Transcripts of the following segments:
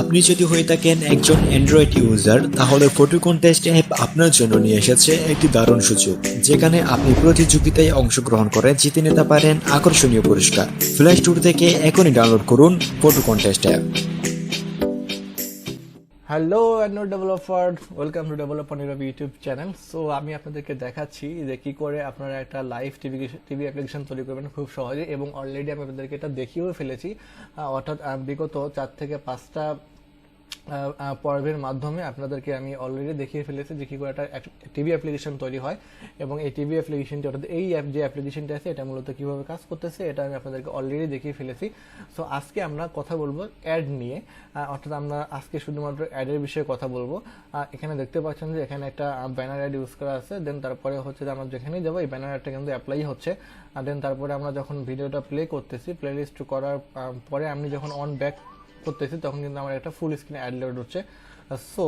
আপনি যদি হয়ে থাকেন একজন অ্যান্ড্রয়েড ইউজার, তাহলে ফটো কন্টেস্ট অ্যাপ আপনার জন্য নিয়ে এসেছে একটি দারুণ সুযোগ, যেখানে আপনি প্রতিযোগিতায় অংশগ্রহণ করে জিতে নিতে পারেন আকর্ষণীয় পুরস্কার। প্লে স্টোর থেকে এখনই ডাউনলোড করুন photo contest app. Hello Android developer, welcome to developer Nirob YouTube channel. So আমি আপনাদেরকে দেখাচ্ছি যে কী করে আপনারা একটা লাইভ টিভি অ্যাপ্লিকেশন তৈরি করবেন খুব সহজে, এবং অলরেডি আমি আপনাদেরকে এটা দেখিয়েও ফেলেছি। অর্থাৎ বিগত 4 থেকে 5টা পর্বের মাধ্যমে আপনাদেরকে আমি অলরেডি দেখিয়ে ফেলেছি যে কী করে একটা টিভি অ্যাপ্লিকেশন তৈরি হয়, এবং এই টিভি অ্যাপ্লিকেশনটি অর্থাৎ এই অ্যাপ যে অ্যাপ্লিকেশনটা আছে এটা মূলত কীভাবে কাজ করতেছে এটা আমি আপনাদেরকে অলরেডি দেখিয়ে ফেলেছি। সো আজকে আমরা কথা বলবো অ্যাড নিয়ে, অর্থাৎ আমরা আজকে শুধুমাত্র অ্যাডের বিষয়ে কথা বলবো। এখানে দেখতে পাচ্ছেন যে এখানে একটা ব্যানার অ্যাড ইউজ করা আছে। দেন তারপরে হচ্ছে যে আমরা যেখানেই যাবো এই ব্যানার অ্যাডটা কিন্তু অ্যাপ্লাই হচ্ছে। দেন তারপরে আমরা যখন ভিডিওটা প্লে করতেছি, প্লে লিস্ট করার পরে আমি যখন অন ব্যাক করতেছি তখন কিন্তু আমার একটা ফুল স্ক্রিন অ্যাড লোড হচ্ছে। সো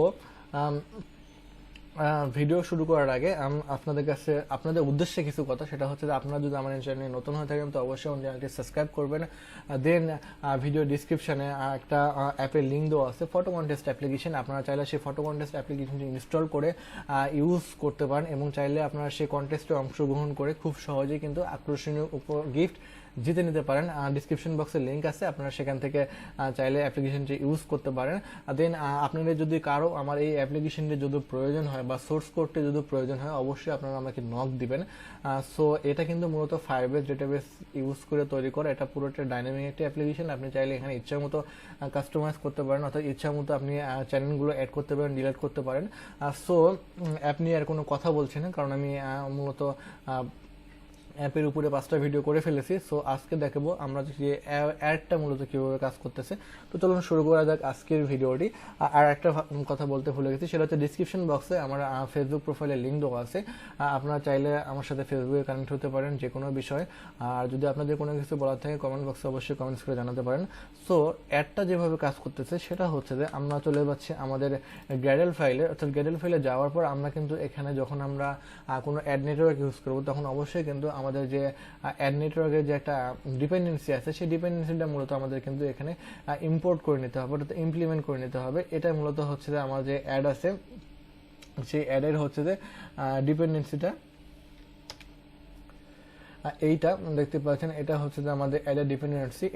ভিডিও শুরু করার আগে আপনাদের কাছে আপনাদের উদ্দেশ্যে কিছু কথা, সেটা হচ্ছে যে আপনারা যদি আমার চ্যানেলে নতুন হয়ে থাকেন তো অবশ্যই আমার চ্যানেলটি সাবস্ক্রাইব করবেন। দেন ভিডিও ডিসক্রিপশনে একটা অ্যাপের লিঙ্ক দেওয়া আছে, ফটো কন্টেস্ট অ্যাপ্লিকেশন। আপনারা চাইলে সেই ফটো কন্টেস্ট অ্যাপ্লিকেশনটি ইনস্টল করে ইউজ করতে পারেন, এবং চাইলে আপনারা সেই কন্টেস্টে অংশগ্রহণ করে খুব সহজেই কিন্তু আকর্ষণীয় গিফট জিতে নিতে পারেন। ডিসক্রিপশন বক্সে লিঙ্ক আছে, আপনারা সেখান থেকে চাইলে অ্যাপ্লিকেশনটি ইউজ করতে পারেন। দেন আপনাদের যদি কারো আমার এই অ্যাপ্লিকেশনটি যদি প্রয়োজন হয় বা সোর্স কোডটি যদি প্রয়োজন হয় অবশ্যই আপনারা আমাকে নক দিবেন। সো এটা কিন্তু মূলত ফায়ারবেস ডেটাবেস ইউজ করে তৈরি করা, এটা পুরোটা ডাইনামিক একটি অ্যাপ্লিকেশন। আপনি চাইলে এখানে ইচ্ছা মতো কাস্টমাইজ করতে পারেন, অর্থাৎ ইচ্ছা মতো আপনি চ্যানেলগুলো অ্যাড করতে পারেন, ডিলিট করতে পারেন। সো অ্যাপ নিয়ে আর কোনো কথা বলছি না, কারণ আমি মূলত অ্যাপের উপরে 5টা ভিডিও করে ফেলেছি। সো আজকে দেখাবো আমরা যে অ্যাডটা মূলত কীভাবে কাজ করতেছে। তো চলুন শুরু করা যাক আজকের ভিডিওটি। আর একটা কথা বলতে ভুলে গেছি, সেটা হচ্ছে ডিসক্রিপশন বক্সে আমার ফেসবুক প্রোফাইলের লিঙ্ক দেওয়া আছে। আপনারা চাইলে আমার সাথে ফেসবুকে কানেক্ট হতে পারেন যে কোনো বিষয়ে। আর যদি আপনাদের কোনো কিছু বলার থাকে কমেন্ট বক্সে অবশ্যই কমেন্টস করে জানাতে পারেন। সো অ্যাডটা যেভাবে কাজ করতেছে সেটা হচ্ছে যে আমরা চলে যাচ্ছি আমাদের গ্যাডেল ফাইলে, অর্থাৎ গ্যাডেল ফাইলে যাওয়ার পর আমরা কিন্তু এখানে যখন আমরা কোনো অ্যাড নেটওয়ার্ক ইউজ করবো তখন অবশ্যই কিন্তু আমাদের যে অ্যাড নেটওয়ার্কের যে একটা ডিপেন্ডেন্সি আছে সেই ডিপেন্ডেন্সিটা মূলত আমাদের কিন্তু এখানে ইম্পোর্ট করে নিতে হবে, অর্থাৎ ইমপ্লিমেন্ট করে নিতে হবে। এটা মূলত হচ্ছে যে আমার যে অ্যাড আছে সেই অ্যাডের হচ্ছে যে ডিপেন্ডেন্সিটা এইটা দেখতে পাচ্ছেন, এটা হচ্ছে যে আমাদের অ্যাডের ডিপেন্ডেন্সি।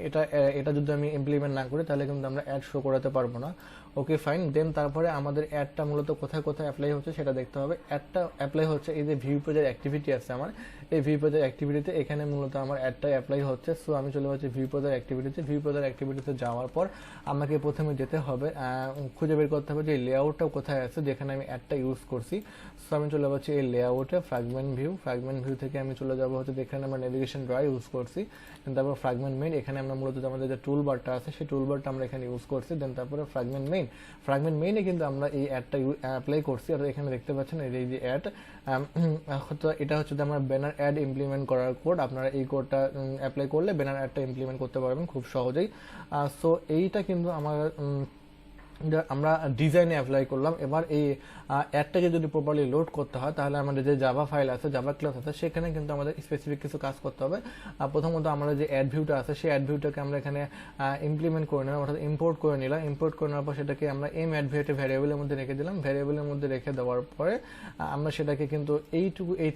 এটা যদি আমি ইমপ্লিমেন্ট না করি তাহলে কিন্তু আমরা অ্যাড শো করাতে পারবো না। Okay fine. দেন তারপরে আমাদের অ্যাডটা মূলত কোথায় কোথায় অ্যাপ্লাই হচ্ছে সেটা দেখতে হবে। অ্যাডটা অ্যাপ্লাই হচ্ছে এই যে ভিউ পেজের অ্যাক্টিভিটি আছে আমার, এই ভিউ পেজের অ্যাক্টিভিটিতে এখানে মূলত আমার অ্যাডটা অ্যাপ্লাই হচ্ছে। সো আমি চলে যাচ্ছি ভিউ পেজের অ্যাক্টিভিটিতে। ভিউ পেজের অ্যাক্টিভিটিতে যাওয়ার পর আমাকে প্রথমে যেতে হবে, খুঁজে বের করতে হবে যে লেআউটটা কোথায় আছে যেখানে আমি অ্যাডটা ইউজ করছি। সো আমি চলে যাচ্ছি এই লেআউটে, ফ্র্যাগমেন্ট ভিউ থেকে আমি চলে যাবো হচ্ছে যেখানে আমরা নেভিগেশন ড্র ইউজ করছি। দেন তারপর ফ্র্যাগমেন্ট মেইন, এখানে আমরা মূলত আমাদের যে টুল বারটা আছে সেই টুল বারটা আমরা এখানে ইউজ করছি। দেন তারপরে ফ্র্যাগমেন্ট মেইনে কিন্তু আমরা এই অ্যাডটা অ্যাপ্লাই করছি। আর এখানে দেখতে পাচ্ছেন এই যে অ্যাড, এটা হচ্ছে যে আমরা ব্যানার অ্যাড ইমপ্লিমেন্ট করার কোড। আপনারা এই কোডটা অ্যাপ্লাই করলে ব্যানার অ্যাডটা ইমপ্লিমেন্ট করতে পারবেন খুব সহজেই। সো এইটা কিন্তু আমরা ডিজাইনে অ্যাপ্লাই করলাম। এবার এই অ্যাডটাকে যদি প্রপারলি লোড করতে হয় তাহলে আমাদের যে জাভা ফাইল আছে, জাভা ক্লাস আছে, সেখানে কিন্তু আমাদের স্পেসিফিক কিছু কাজ করতে হবে। প্রথমত আমাদের যে অ্যাড ভিউটা আছে সেই অ্যাড ভিউটাকে আমরা এখানে ইমপ্লিমেন্ট করে নিলাম, অর্থাৎ ইম্পোর্ট করে নিলাম। ইম্পোর্ট করে নেওয়ার পর সেটাকে আমরা অ্যাড ভিউটা ভ্যারিয়েবলের মধ্যে রেখে দিলাম। ভ্যারিয়েবলের মধ্যে রেখে দেওয়ার পরে আমরা সেটাকে কিন্তু এই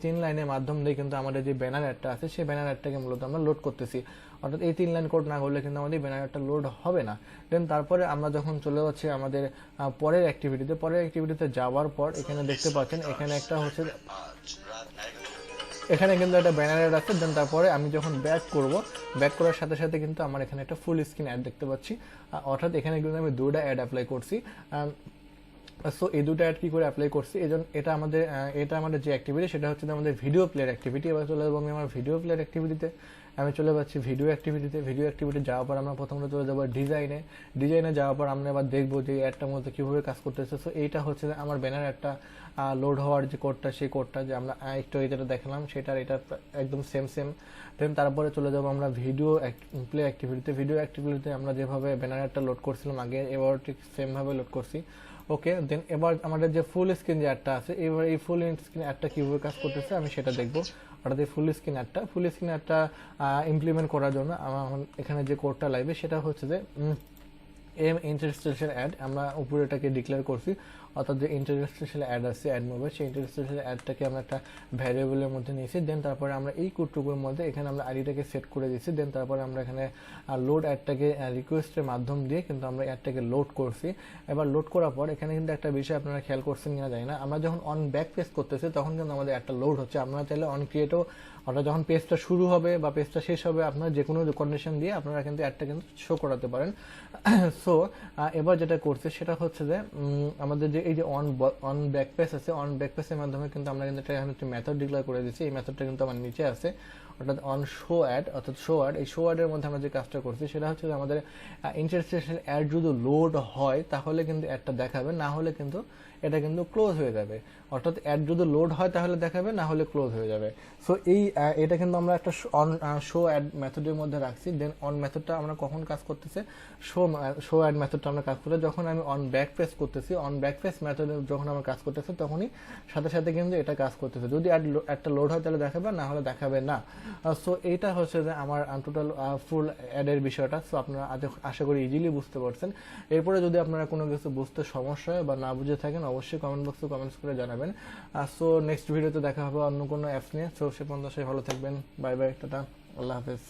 3 লাইনের মাধ্যম দিয়ে কিন্তু আমাদের যে ব্যানার অ্যাডটা আছে সেই ব্যানার অ্যাডটাকে মূলত আমরা লোড করতেছি। অর্থাৎ এই 3 লাইন কোড না করলে কিন্তু আমাদের ব্যানার অ্যাডটা লোড হবে না। দেন তারপরে আমরা যখন চলে যাচ্ছি আমাদের পরের অ্যাক্টিভিটিতে যাওয়ার পর এখানে দেখতে পাচ্ছেন এখানে একটা হচ্ছে এখানে কিন্তু একটা ব্যানার অ্যাড আছে। দেন তারপরে আমি যখন ব্যাক করার সাথে সাথে কিন্তু আমার এখানে একটা ফুল স্ক্রিন অ্যাড দেখতে পাচ্ছি, অর্থাৎ এখানে কিন্তু আমি 2টা অ্যাড অ্যাপ্লাই করছি। সো এই 2টা অ্যাড কি করে অ্যাপ্লাই করছি, এটা আমাদের যে অ্যাক্টিভিটি সেটা হচ্ছে আমাদের ভিডিও প্লেয়ার অ্যাক্টিভিটি। এবার চলে যাবো আমি আমার ভিডিও প্লেয়ার অ্যাক্টিভিটিতে। আমি চলে যাচ্ছি ভিডিও অ্যাক্টিভিটি যাওয়ার পর আমরা প্রথমে চলে যাবো ডিজাইনে যাওয়ার পর আমরা এবার দেখবো যে অ্যাডটার মধ্যে কীভাবে কাজ করতেছে। সো এইটা হচ্ছে আমার ব্যানার একটা লোড হওয়ার যে কোডটা, সেই কোডটা যে আমরা একটু যেটা দেখালাম সেটার এটা একদম সেম। দেন তারপরে চলে যাবো আমরা ভিডিও অ্যাক্টিভিটিতে আমরা যেভাবে ব্যানার একটা লোড করছিলাম আগে, এবার ঠিক সেমভাবে লোড করছি। ওকে, দেন এবার আমাদের যে ফুল স্ক্রিন যে অ্যাডটা আছে, এবার এই ফুল স্ক্রিন অ্যাডটা কীভাবে কাজ করতেছে আমি সেটা দেখবো। অর্থাৎ এই ফুল স্ক্রিন অ্যাডটা ইমপ্লিমেন্ট করার জন্য আমার এখানে যে কোডটা লাগবে সেটা হচ্ছে যে এম ইন্টারস্টেশনাল অ্যাড আমরা উপরে এটাকে ডিক্লেয়ার করছি, অর্থাৎ যে ইন্টারস্টেশনাল অ্যাড আছে অ্যাড মোবাইল, সেই ইন্টারস্টেশনাল অ্যাডটাকে আমরা একটা ভ্যারিয়েবলের মধ্যে নিয়েছি। দেন তারপরে আমরা এই কোডটুকুর মধ্যে এখানে আমরা আইডিটাকে সেট করে দিচ্ছি। দেন তারপরে আমরা এখানে লোড অ্যাডটাকে রিকোয়েস্টের মাধ্যম দিয়ে কিন্তু আমরা অ্যাডটাকে লোড করছি। এবার লোড করার পর এখানে কিন্তু একটা বিষয় আপনারা খেয়াল করছেন কিনা জানি না, আমরা যখন অন ব্যাক পেজ করতেছি তখন কিন্তু আমাদের একটা লোড হচ্ছে। আপনারা চাইলে অন ক্রিয়েটও, অর্থাৎ যখন পেজটা শুরু হবে বা পেজটা শেষ হবে আপনারা যে কোনো কন্ডিশন দিয়ে আপনারা কিন্তু অ্যাডটা কিন্তু শো করাতে পারেন। সো এবার যেটা করছে সেটা হচ্ছে যে আমাদের যে এই যে অন ব্যাক পেজ আছে, অন ব্যাক পেজের মাধ্যমে কিন্তু আমরা কিন্তু একটা মেথড ডিক্লেয়ার করে দিচ্ছি। এই মেথডটা কিন্তু আমার নিচে আছে, অর্থাৎ অন শো অ্যাড, অর্থাৎ শো অ্যাড। এই শো অ্যাডের মধ্যে আমরা যে কাজটা করছি সেটা হচ্ছে যে আমাদের ইন্টারস্টেশনাল অ্যাড যদি লোড হয় তাহলে কিন্তু অ্যাডটা দেখাবে, না হলে কিন্তু এটা কিন্তু ক্লোজ হয়ে যাবে। অর্থাৎ অ্যাড যদি লোড হয় তাহলে দেখাবে, না হলে ক্লোজ হয়ে যাবে। সো এটা কিন্তু আমরা একটা অন শো অ্যাড মেথডের মধ্যে রাখছি। দেন অন মেথডটা আমরা কখন কাজ করতেছে, শো অ্যাড মেথডটা আমরা কাজ করতে যখন আমি অন ব্যাক পেজ করতেছি, অন ব্যাক পেজ মেথডে যখন আমরা কাজ করতেছি তখনই সাথে সাথে কিন্তু এটা কাজ করতেছে। যদি অ্যাডটা লোড হয় তাহলে দেখাবে, না হলে দেখাবে না। সো এইটা হচ্ছে যে আমার টোটাল ফুল অ্যাডের বিষয়টা। সো আপনারা আশা করি ইজিলি বুঝতে পারছেন। এরপরে যদি আপনারা কোনো কিছু বুঝতে সমস্যা হয় বা না বুঝে থাকেন অবশ্যই কমেন্ট বক্সে কমেন্টস করে জানাবেন। সো নেক্সট ভিডিওতে দেখা হবে অন্য কোনো অ্যাপস নিয়ে। সো সে পর্যন্ত সবাই ভালো থাকবেন। বাই বাই, টাটা, আল্লাহ হাফেজ।